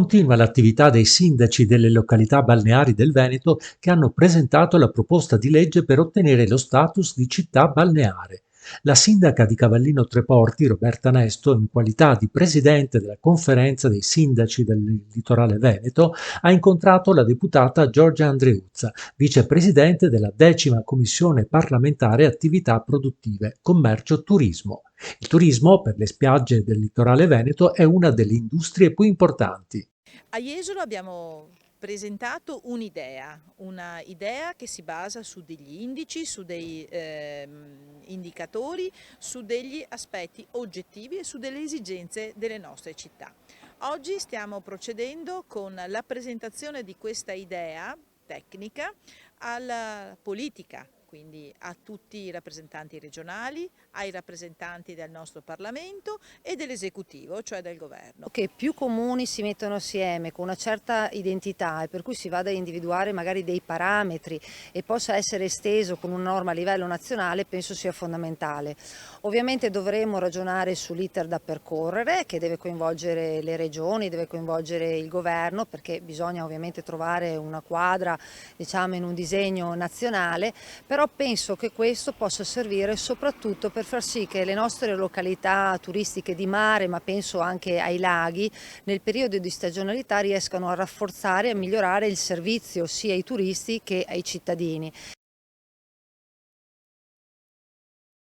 Continua l'attività dei sindaci delle località balneari del Veneto che hanno presentato la proposta di legge per ottenere lo status di città balneare. La sindaca di Cavallino Treporti, Roberta Nesto, in qualità di presidente della conferenza dei sindaci del litorale veneto, ha incontrato la deputata Giorgia Andreuzza, vicepresidente della 10ª commissione parlamentare attività produttive, commercio, turismo. Il turismo, per le spiagge del litorale veneto, è una delle industrie più importanti. A Jesolo abbiamo presentato una idea che si basa su degli indici, su dei indicatori, su degli aspetti oggettivi e su delle esigenze delle nostre città. Oggi stiamo procedendo con la presentazione di questa idea tecnica alla politica, quindi a tutti i rappresentanti regionali, ai rappresentanti del nostro Parlamento e dell'esecutivo, cioè del governo. Che più comuni si mettono assieme con una certa identità e per cui si vada a individuare magari dei parametri e possa essere esteso con una norma a livello nazionale, penso sia fondamentale. Ovviamente dovremo ragionare sull'iter da percorrere, che deve coinvolgere le regioni, deve coinvolgere il governo, perché bisogna ovviamente trovare una quadra, diciamo, in un disegno nazionale, però penso che questo possa servire soprattutto per far sì che le nostre località turistiche di mare, ma penso anche ai laghi, nel periodo di stagionalità riescano a rafforzare e a migliorare il servizio sia ai turisti che ai cittadini.